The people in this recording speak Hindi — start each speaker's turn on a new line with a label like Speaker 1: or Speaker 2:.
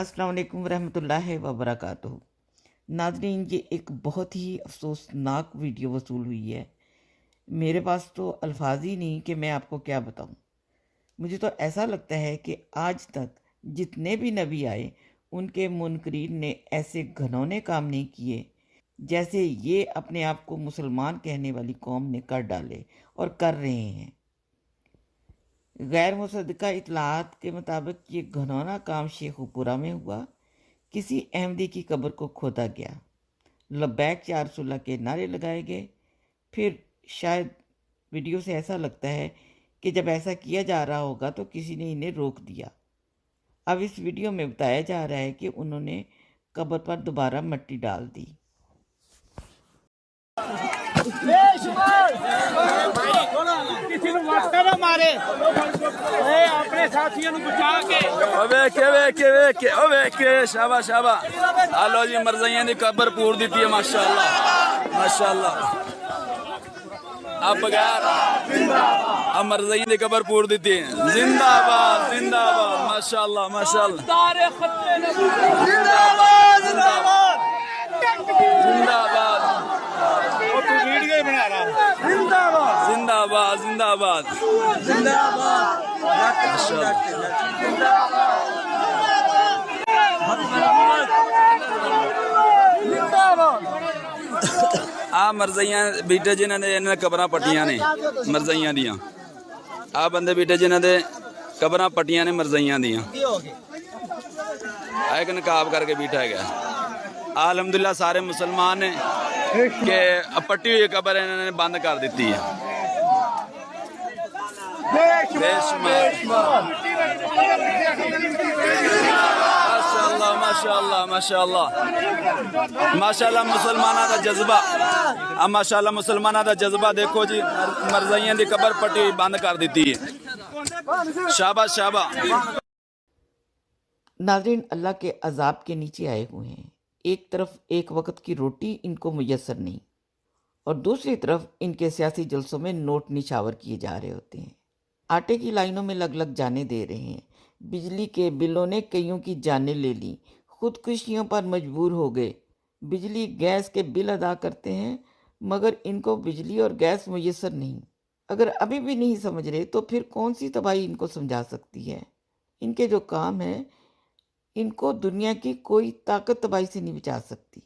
Speaker 1: अस्सलाम वालेकुम रहमतुल्लाहि वबरकातुहू। नाज़रीन, ये एक बहुत ही अफसोसनाक वीडियो वसूल हुई है। मेरे पास तो अल्फाज ही नहीं कि मैं आपको क्या बताऊं। मुझे तो ऐसा लगता है कि आज तक जितने भी नबी आए उनके मुनकरीन ने ऐसे घिनौने काम नहीं किए जैसे ये अपने आप को मुसलमान कहने वाली कौम ने कर डाले और कर रहे हैं। गैर मुसद्दक़ा इतलात के मुताबिक ये घिनौना काम शेखुपुरा में हुआ। किसी अहमदी की कब्र को खोदा गया, लब्बैक या रसूलल्लाह के नारे लगाए गए। फिर शायद वीडियो से ऐसा लगता है कि जब ऐसा किया जा रहा होगा तो किसी ने इन्हें रोक दिया। अब इस वीडियो में बताया जा रहा है कि उन्होंने कब्र पर दोबारा मिट्टी डाल दी।
Speaker 2: शाबाश शाबाश। आलो जी मरज़इयां दी कबर पूर दी है माशाअल्लाह माशाअल्लाह। अब बगैर अब मरज़इयां दी कबर पूर दी है। जिंदाबाद जिंदाबाद माशाअल्लाह माशाअल्लाह। जिंदाबाद जिंदाबाद जिंदाबाद जिंदाबाद जिंदाबाद आ मरज़इयां बीटे जिन्हां ने इन्हां कबरां पट्टियां ने मरज़इयां दियां। आ बंदे बीटे जिन्हां दे कबरां पट्टियां ने मरज़इयां दियां। एक नकाब करके बीठा है। अल्हम्दुलिल्लाह सारे मुसलमान ने कि पट्टी हुई कबर इन्होंने बंद कर दी है। माशाअल्लाह माशाअल्लाह माशाअल्लाह माशाअल्लाह मुसलमाना दा जज्बा। माशाअल्लाह मुसलमाना दा जज्बा देखो जी। मरज़इयां दी कबर पट्टी हुई बंद कर दी है। शाबाश शाबाश।
Speaker 1: नाज़रीन, अल्लाह के अजाब के नीचे आए हुए हैं। एक तरफ एक वक्त की रोटी इनको मुयस्सर नहीं और दूसरी तरफ इनके सियासी जलसों में नोट निछावर किए जा रहे होते हैं। आटे की लाइनों में लग लग जाने दे रहे हैं। बिजली के बिलों ने कईयों की जानें ले ली, खुदकुशियों पर मजबूर हो गए। बिजली गैस के बिल अदा करते हैं मगर इनको बिजली और गैस मुयस्सर नहीं। अगर अभी भी नहीं समझ रहे तो फिर कौन सी तबाही इनको समझा सकती है। इनके जो काम है इनको दुनिया की कोई ताकत तबाही से नहीं बचा सकती।